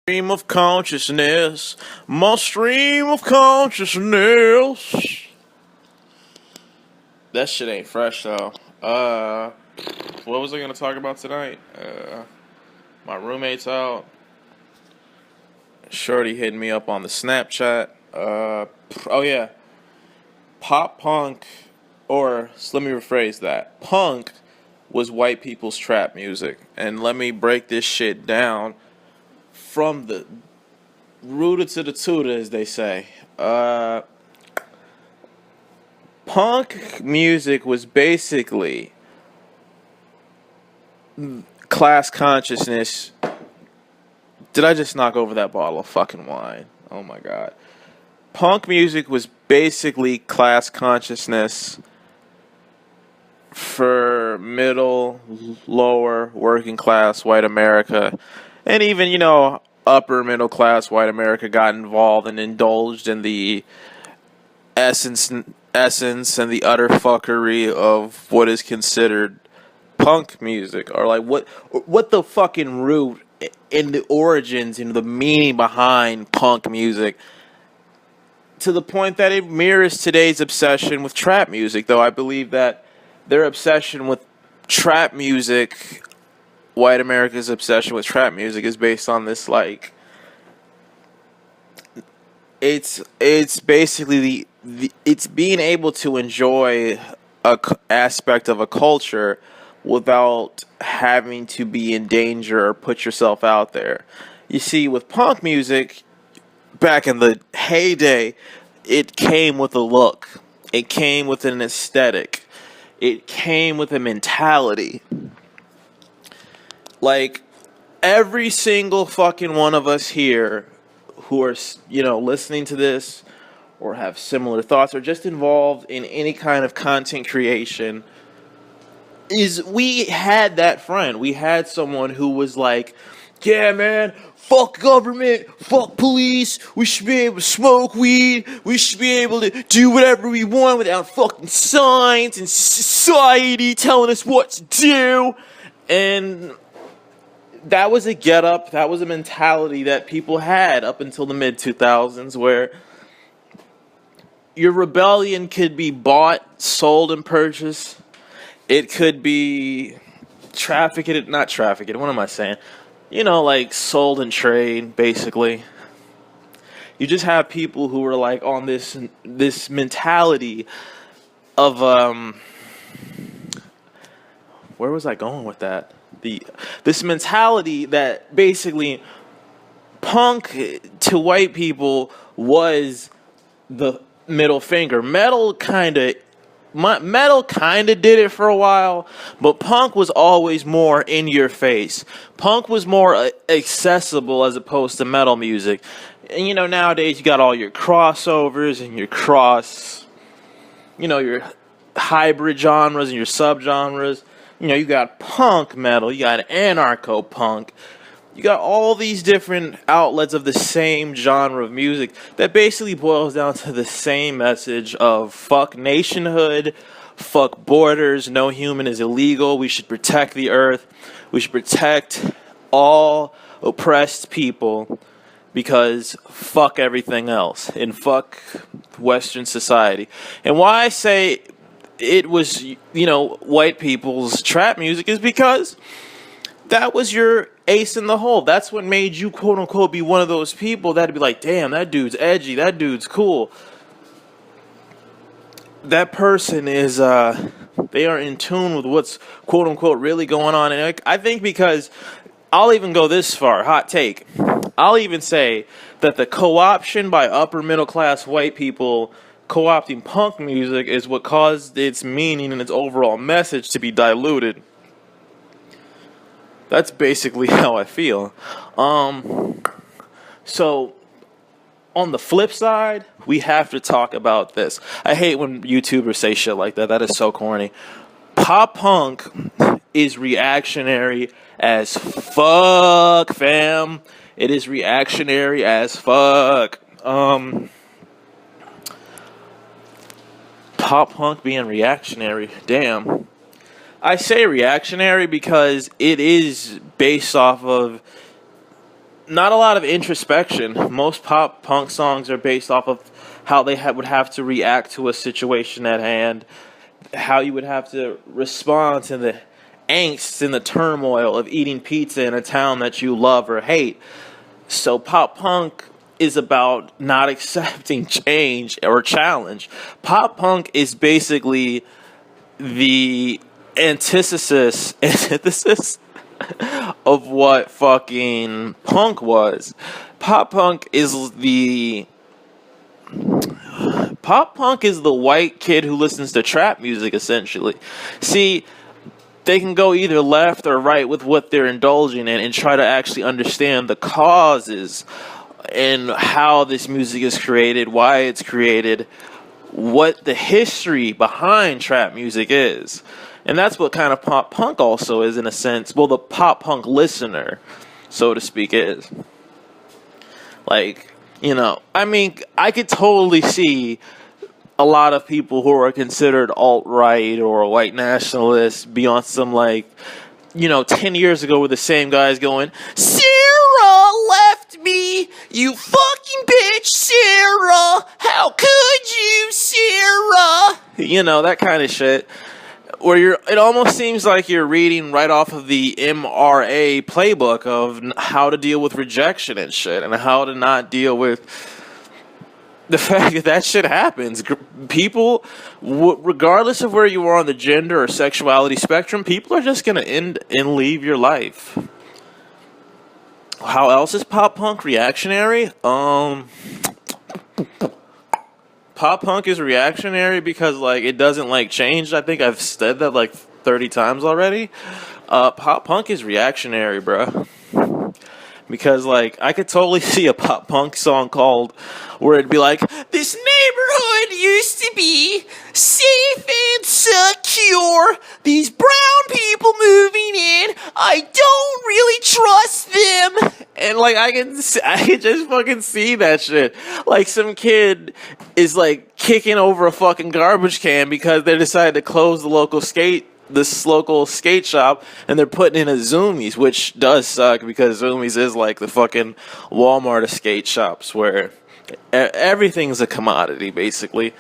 Stream of consciousness, my stream of consciousness. That shit ain't fresh though. What was I gonna talk about tonight? My roommate's out. Shorty hitting me up on the Snapchat. Oh yeah, pop punk, or let me rephrase that. Punk was white people's trap music, and let me break this shit down from the rooter to the tutor, as they say. Punk music was basically class consciousness. Did I just knock over that bottle of fucking wine? Oh my god. Punk music was basically class consciousness for middle, lower, working class white America. And even, upper middle class white America got involved and indulged in the essence and the utter fuckery of what is considered punk music, or like what the fucking root in the origins, the meaning behind punk music, to the point that it mirrors today's obsession with trap music. Though I believe that their obsession with trap music, white America's obsession with trap music, is based on this, like, it's basically it's being able to enjoy a aspect of a culture without having to be in danger or put yourself out there. You see, with punk music, back in the heyday, it came with a look. It came with an aesthetic. It came with a mentality. Like, every single fucking one of us here who are, listening to this or have similar thoughts or just involved in any kind of content creation, we had that friend. We had someone who was like, yeah, man, fuck government, fuck police, we should be able to smoke weed, we should be able to do whatever we want without fucking signs and society telling us what to do. And that was a get-up, that was a mentality that people had up until the mid-2000s, where your rebellion could be bought, sold, and purchased. It could be not trafficked, what am I saying? Like sold and trade, basically. You just have people who are like on this mentality of, where was I going with that? This mentality that basically punk to white people was the middle finger. Metal kind of did it for a while, but punk was always more in your face. Punk was more accessible as opposed to metal music. And nowadays you got all your crossovers and your your hybrid genres and your subgenres. You got punk metal, you got anarcho-punk, you got all these different outlets of the same genre of music that basically boils down to the same message of fuck nationhood, fuck borders, no human is illegal, we should protect the earth, we should protect all oppressed people because fuck everything else and fuck Western society. And why I say it was, white people's trap music is because that was your ace in the hole. That's what made you, quote unquote, be one of those people that'd be like, damn, that dude's edgy, that dude's cool. That person is, they are in tune with what's, quote unquote, really going on. And I think because, I'll even go this far, hot take, I'll even say that the co-option by upper middle class white people co-opting punk music is what caused its meaning and its overall message to be diluted. That's basically how I feel. So, on the flip side, we have to talk about this. I hate when YouTubers say shit like that. That is so corny. Pop punk is reactionary as fuck, fam. It is reactionary as fuck. Pop punk being reactionary, damn. I say reactionary because it is based off of not a lot of introspection. Most pop punk songs are based off of how they would have to react to a situation at hand, how you would have to respond to the angst and the turmoil of eating pizza in a town that you love or hate. So pop punk is about not accepting change or challenge. Pop punk is basically the antithesis of what fucking punk was. Pop punk is the white kid who listens to trap music, essentially. See, they can go either left or right with what they're indulging in and try to actually understand the causes and how this music is created, why it's created, what the history behind trap music is. And that's what kind of pop punk also is, in a sense. Well, the pop punk listener, so to speak, is. Like, you know, I mean, I could totally see a lot of people who are considered alt-right or white nationalists be on some, like, 10 years ago were the same guys going, Sarah left me, you fucking bitch, Sarah, how could you, Sarah? That kind of shit. Where it almost seems like you're reading right off of the MRA playbook of how to deal with rejection and shit, and how to not deal with the fact that shit happens. People, regardless of where you are on the gender or sexuality spectrum, people are just going to end and leave your life. How else is pop punk reactionary? Pop punk is reactionary because, like, it doesn't, like, change. I think I've said that, like, 30 times already. Pop punk is reactionary, bro. Because, like, I could totally see a pop punk song called, where it'd be like, this neighborhood used to be safe and secure. These brown people moving in, I don't really trust them. And, like, I can just fucking see that shit. Like, some kid is, like, kicking over a fucking garbage can because they decided to close this local skate shop, and they're putting in a Zoomies, which does suck because Zoomies is like the fucking Walmart of skate shops where everything's a commodity, basically.